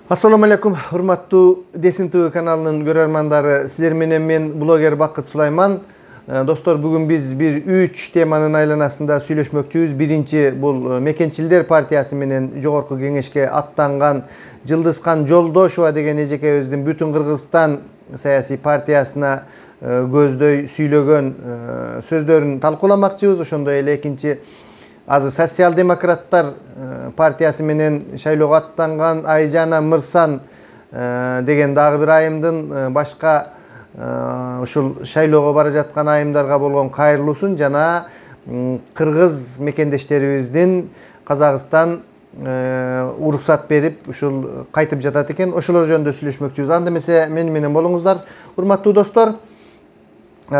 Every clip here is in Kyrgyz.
Assalamu alaikum, hurmattуу Desin TV kanalının görermandары. Sizler menen men bloger Bakıt Sulayman. Dostlar, bugün biz bir 3 temanın aylanasında süйлöşmökçüyüz. Birinci bul Mekençilder partiyası menen jogorku kеңешке аттанган Жылдызкан Жолдошова деген эжекебиздин бүтүн Кыргызстан саясий партиясына көздөй сүйлөгөн сөздөрүн талкууламакчыбыз. Ошондой эле экинчи азыр социал-демократтар партиясы менен шайлоого аттанган Айжана Мырсан деген дагы бир айымдын башка ушул шайлоого бара жаткан айымдарга болгон кайрылуусун жана кыргыз мекендештерибиздин Казакстан уруксат берип ушул кайтып жатат экен. Ошолор жөнүндө сүйлөшмөкчүбүз. Анда эмесе мени менен болуңуздар, урматтуу достор.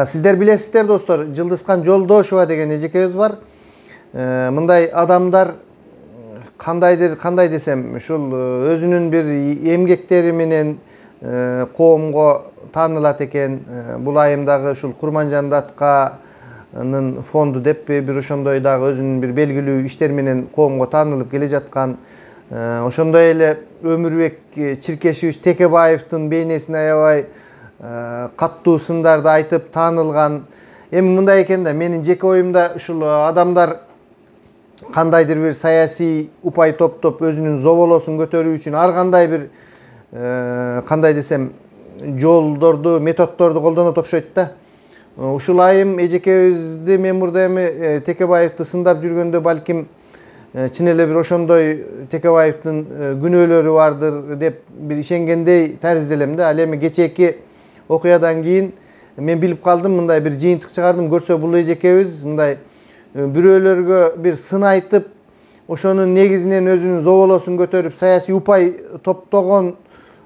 Сиздер билесиздер достор, Жылдызкан Жолдошова деген эжекебиз бар. Мындай адамдар кандай десем, ушул өзүнүн бир эмгектери менен коомго таанылат экен. Бул айымдагы ушул Курманжан Датканын фонду деппи, бир ошондой дагы өзүнүн бир белгилүү иштери менен коомго таанылып келе жаткан. Ошондой эле Өмүрбек Чиркешевич Текебаевдин бейнесине аябай каттуу сындарды айтып таанылган. Эми мындай экен да, менин жеке оюмда ушул адамдар кандайдыр бир саясий упай топтоп өзүнүн зоболосун көтөрүү үчүн ар кандай бир кандай десем жолдорду, методдорду колдонот окшойт да. Ушул айым эжекебизди мен мурда эми Текебаевди сындап жүргөндө балким чын эле бир ошондой Текебаевдин күнөөлөрү бардыр деп бир ишенгендей таризделем да. Ал эми кечээки окуядан кийин мен билип калдым, мындай бир жыйынтык чыгардым. Көрсө бул эжекебиз мындай бирөөлөргө бир сын айтып, ошонун негизинен өзүнүн зоболосун көтөрүп саясий упай топтогон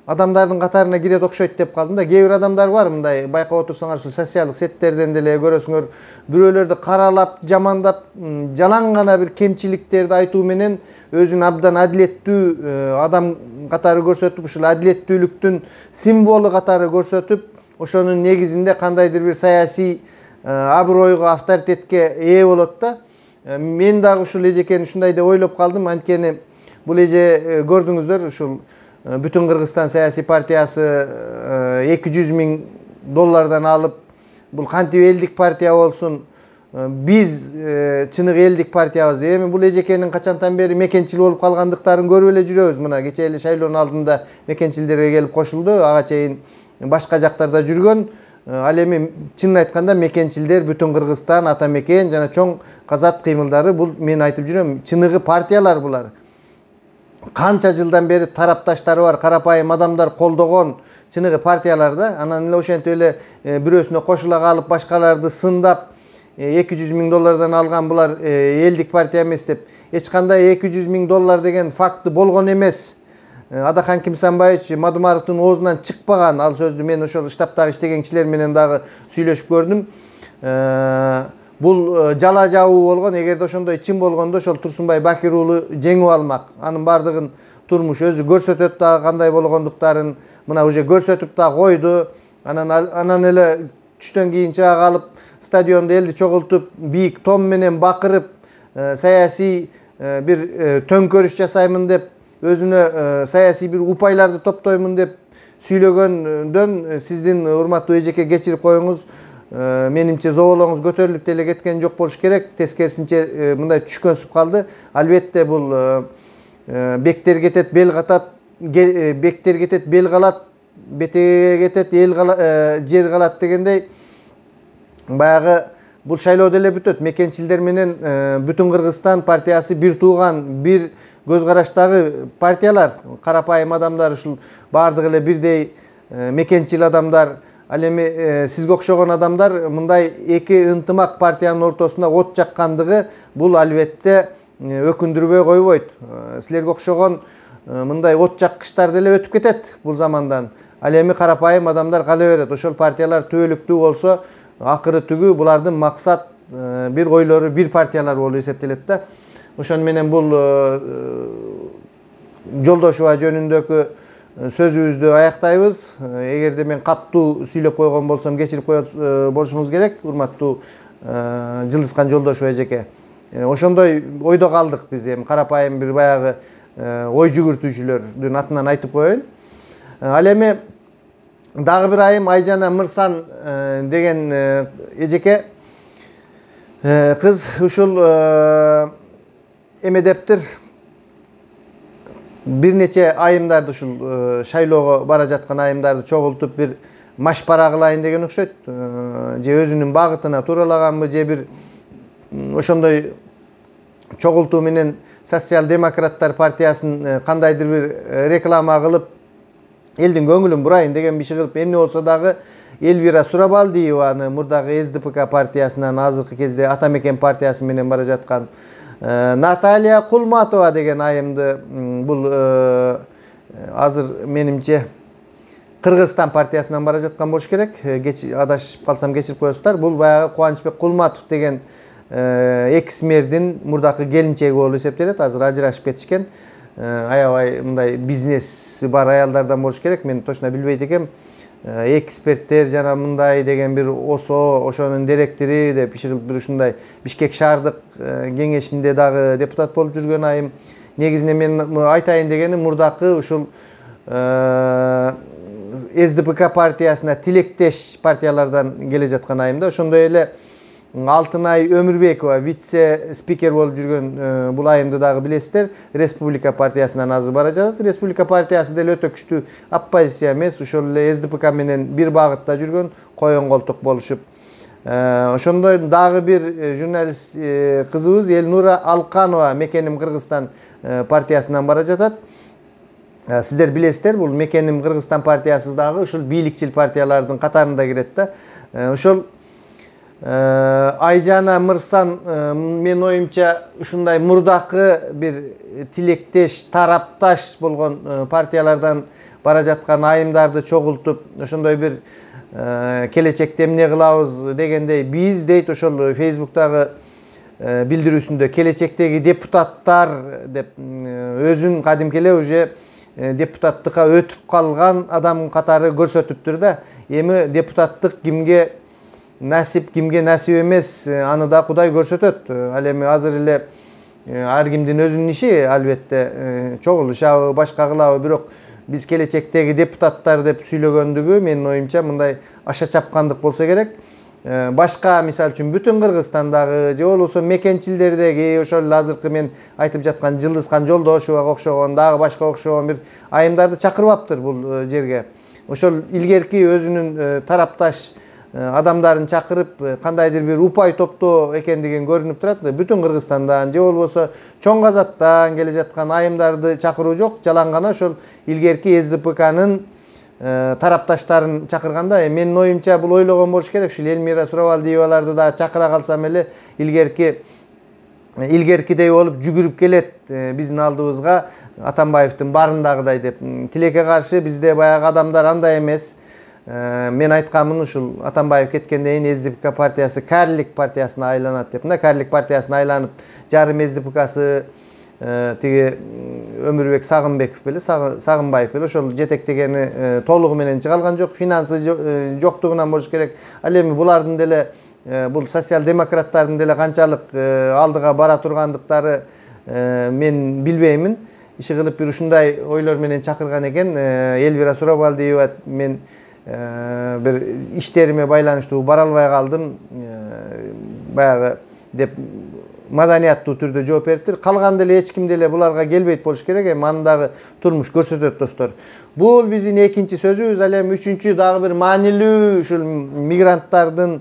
адамдардын катарына кирет окшойт деп калдым да. Кээ бир адамдар бар, мындай байкап отурсаңар ушул социалдык сеттерден деле көрөсүңөр, бирөөлөрдү каралап, жамандап, жалаң гана бир кемчиликтерди айтуу менен өзүн абдан адилеттүү адам катары көрсөтүп, ушул адилеттүүлүктүн символу катары көрсөтүп, ошонун негизинде кандайдыр бир саясий абройго, авторитетке ээ болот да. Мен дагы ушул эжекени ушундай деп ойлоп калдым. Анткени бул эже көрдүңүздөр, ушул бүтүн Кыргызстан саясий партиясы $200,000 алып, бул кантип элдик партия болсун, биз чыныгы элдик партиябыз. Эми бул эжекенин качантан бери мекенчил болуп калгандыктарын көрүп эле жүрөбүз. Мына кечээ эле шайлоонун алдында мекенчилдерге келип кошулду, ага чейин башка жактарда жүргөн. Ал эми чынын айтканда мекенчилдер бүтүн Кыргызстан, ата мекен жана чоң казат кыймылдары, бул мен айтып жүрөм, чыныгы партиялар булар. Канча жылдан бери тарапташтары бар, карапайым адамдар колдогон чыныгы партиялар да. Анан эле ошентип эле бирөөсүнө кошула калып, башкаларды сындап, $200,000 алган булар элдик партия эмес деп. Эч кандай $200,000 деген факты болгон эмес. Адахан Кимсанбаевич Мадумаровдун оозунан чыкпаган. Ал сөздү мен ошол штабтагы иштеген кишилер менен дагы сүйлөшүп көрдүм. Бул жала жабуу болгон. Эгерде ошондой чын болгондо ошол Турсунбай Бакир уулу жеңип алмак. Анын бардыгын турмуш өзү көрсөтөт дагы кандай болгондуктарын. Мына уже көрсөтүп да койду. Анан эле түштөн кийин чыга калып, стадиондо элди чогултуп, бийик том менен бакырып, саясий бир төңкөрүш жасаймын деп, өзүнө саясий бир упайларды топтоймун деп сүйлөгөндөн сиздин урматтуу эжеке кечирип коюңуз. Менимче зоболоңуз көтөрүлүп деле кеткен жок болуш керек. Тескерисинче мындай түшкөнсүп калды. Албетте бул бектер кетет, бел катат, бектер кетет, бел калат, бетеге кетет, жер калат дегендей, баягы бул шайлоодо эле бүтөт. Мекенчилдер менен бүтүн Кыргызстан партиясы бир тууган, бир көз караштагы партиялар, карапайым адамдар, ушул бардыгы эле бирдей мекенчил адамдар. Ал эми сизге окшогон адамдар мындай эки ынтымак партиянын ортосунда от жаккандыгы бул албетте өкүндүрбөй койбойт. Силерге окшогон мындай от жаккычтар деле өтүп кетет бул замандан. Ал эми карапайым адамдар кала берет. Ошол партиялар түбөлүктүү болсо, акыры түгү булардын максат бир ойлору бир партиялар болуп эсептелет да. Ошон менен бул Жолдошова жөнүндөгү сөзүбүздү аяктайбыз. Эгерде мен каттуу сүйлөп койгон болсом кечирип болушуңуз керек, урматтуу Жылдызкан Жолдошова эжеке. Ошондой ойдо калдык биз. Эми карапайым бир баягы ой жүгүртүүчүлөрдүн атынан айтып коеюн. Ал эми дагы бир айым Айжана Мырсан деген эжеке кыз ушул эмедептир бир нече айымдарды ушул шайлоого бара жаткан айымдарды чогултуп бир машпара кылайын деген окшойт. Же өзүнүн багытына туралаганбы, же бир ошондой чогултуу менен социал-демократтар партиясын кандайдыр бир реклама кылып элдин көңүлүн бурайын деген биши кылып, эмне болсо дагы Элвира Сурабалдиеваны мурдагы СДПК партиясынан азыркы кезде Ата Мекен партиясы менен бара жаткан Наталья Кулматова деген айымды бул азыр менимче Кыргызстан партиясынан бара жаткан болуш керек. Адашып калсам кечирип коесуздар. Бул баягы Кубанычбек Кулматов деген экс мэрдин мурдакы келинчеги болуп эсептелет. Азыр ажырашып кетишкен. Аябай мындай бизнеси бар аялдардан болуш керек. Мен точно билбейт экем. Эксперттер жана мындай деген бир ОСО, ошонун директори деп бир ушундай Бишкек шаардык кеңешинде дагы депутат болуп жүргөн айым. Негизинен мен айтайын дегени мурдакы ушул СДПК партиясына тилектеш партиялардан келе жаткан айымда. Ошондой эле Алтынай Өмүрбекова вице спикер болуп жүргөн бул айымды дагы билесиздер. Республика партиясынан азыр бара жатат. Республика партиясы деле өтө күчтүү оппозиция эмес, ошол эле СДПК менен бир багытта жүргөн коен колтук болушуп. Ошондой дагы бир журналист кызыбыз Элнура Алканова Мекеним Кыргызстан партиясынан бара жатат. Сиздер билесиздер, бул Мекеним Кыргызстан партиясы дагы ушул бийликчил партиялардын катарында кирет да. Ошол Айжана Мырсан мен оюмча ушундай мурдакы бир тилектеш, тарапташ болгон партиялардан бара жаткан айымдарды чогултуп, ошондой бир келечекте эмне кылабыз дегендей биз дейт ошол Facebook'тагы билдирүүсүндө келечектеги депутаттар деп өзүн кадимки эле уже депутаттыкка өтүп калган адам катары көрсөтүптүр да. Эми депутаттык кимге насип, кимге насип эмес, аны да Кудай көрсөтөт. Ал эми азыр эле ар кимдин өзүнүн иши, албетте чогулушабы, башка кылабы, бирок биз келечектеги депутаттар деп сүйлөгөндүгү менин оюмча мындай аша чапкандык болсо керек. Башка мисал үчүн бүтүн Кыргызстандагы же болбосо мекенчилдердеги ошол азыркы мен айтып жаткан Жылдызкан Жолдошовага окшогон, дагы башка окшогон бир айымдарды чакырбаптыр бул жерге. Ошол илгерки өзүнүн тарапташ адамдарын чакырып кандайдыр бир упай топтоо экендигин көрүнүп турат. Бүтүн Кыргызстандан же болбосо Чоң Казактан келе жаткан айымдарды чакыруу жок, жалаң гана ошол илгерки СДПКнын тарапташтарын чакырганда, менин оюмча бул ойлогон болуш керек. Ушул Элмира Сурабалдиеваларды да чакыра калсам эле илгеркидей болуп жүгүрүп келет биздин алдыбызга Атамбаевдин барындагыдай деп. Тилекке каршы бизде баягы адамдар андай эмес. Мен айтканмын, ушул Атамбаев кеткенден кийин СДПК партиясы кәрилик партиясына айланат деп. Мына кәрилик партиясына айланып, жарым СДПКсы тиги Өмүрбек Сагынбеков беле, Сагынбаев беле ошол жетектегени толугу менен чыгалган жок, финансы жоктугунан болуш керек. Ал эми булардын деле бул социал-демократтардын деле канчалык алдыга бара тургандыктары мен билбеймин. Иши кылып бир ушундай ойлор менен чакырган экен. Элвира Сурабалдиева мен бир иштериме байланыштуу бара албай калдым баягы деп маданияттуу түрдө жооп бериптир. Калган деле эч ким деле буларга келбейт болуш керек. Эми аны дагы турмуш көрсөтөт достор. Бул биздин экинчи сөзүбүз. Ал эми үчүнчү дагы бир маанилүү ушул мигранттардын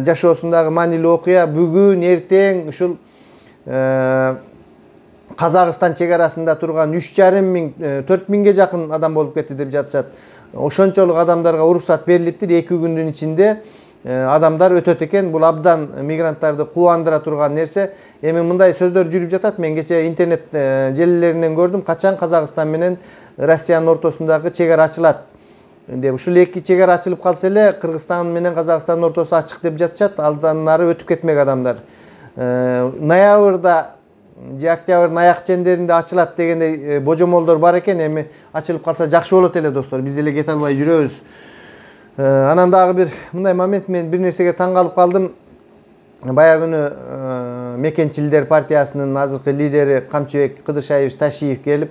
жашоосундагы маанилүү окуя бүгүн эртең ушул Казакстан чек арасында турган 3,5 миң 4 миңге жакын адам болуп кетти деп жатышат. Ошончолук адамдарга уруксат берилиптир. 2 күндүн ичинде адамдар өтөт экен. Бул абдан мигранттарды кубандыра турган нерсе. Эми мындай сөздөр жүрүп жатат. Мен кече интернет желилеринен көрдүм. Качан Казакстан менен Россиянын ортосундагы чек ара ачылат деп. Ушул эки чек ара ачылып калса эле Кыргызстан менен Казакстандын ортосу ачык деп жатышат. Алдан нары өтүп кетмек адамдар. Ноябрда же октябрдын аяк чендеринде ачылат дегендей божомолдор бар экен. Эми ачылып калса жакшы болот эле достор. Биз деле кете албай жүрөбүз. Анан дагы бир мындай момент, мен бир нерсеге таң калып калдым. Baya günü Mekençililer Partiyasının azırkı lideri Kamçыбек Kıdырşаевич Taşиев gelip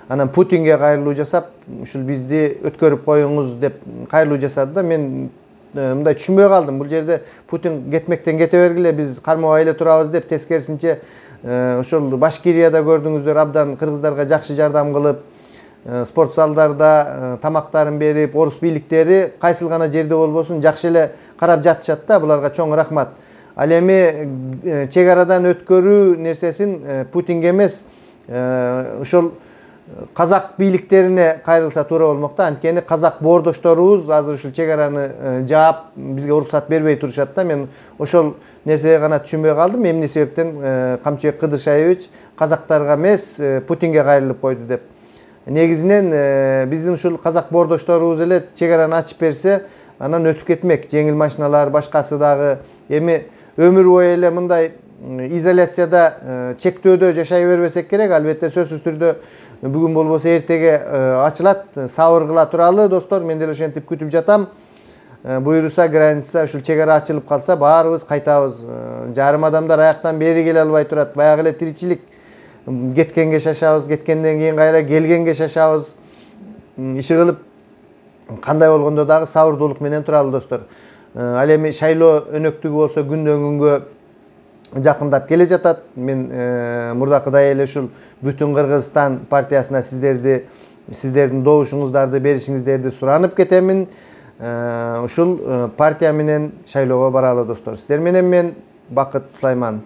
anan Putinge kayırlуу жасап, ушул bizdi ötkörüp koyuңуз деп kayırlуу жасады да. Men мындай түшүнбөй калдым. Бул жерде Путин кетмектен кете бергиле, биз кармабай эле турабыз деп, тескерисинче ошол Башкирияда көрдүңүздөр, абдан кыргыздарга жакшы жардам кылып, спорт залдарда тамактарын берип, орус бийликтери кайсыл гана жерде болбосун жакшы эле карап жатышат да. Буларга чоң рахмат. Ал эми чек арадан өткөрүү нерсесин Путинге эмес, ошол казак бийликтерине кайрылса туура болмок да. Анткени казак боордошторубуз азыр ушул чек араны жаап, бизге уруксат бербей турушат да. Мен ошол нерсеге гана түшүнбөй калдым. Эмне себептен Камчыбек Кыдыршаевич казактарга эмес, Путинге кайрылып койду деп. Негизинен биздин ушул казак боордошторубуз эле чек араны ачып берсе, анан өтүп кетмек. Жеңил машиналар, башкасы дагы. Эми өмүр бою эле мындай изоляцияда, чектөөдө жашай бербесек керек. Албетте сөзсүз түрдө бүгүн болбосо эртеге ачылат. Сабыр кыла туралы достор, мен деле ошентип күтүп жатам. Буйруса, граница ушул чек ара ачылып калса, баарыбыз кайтабыз. Жарым адамдар аяктан бери келе албай турат. Баягы эле тиричилик. Кеткенге шашабыз, кеткенден кийин кайра келгенге шашабыз. Иши кылып кандай болгондо дагы сабырдуулук менен туралы достор. Ал эми шайлоо өнөктүгү болсо күндөн күнгө жакындап келе жатат. Мен мурдакыдай эле ушул Бүтүн Кыргызстан партиясына сиздердин добушуңуздарды беришиңиздерди суранып кетемин. Ушул партия менен шайлоого баралы достор. Сиздер менен мен Бакыт Сулайман.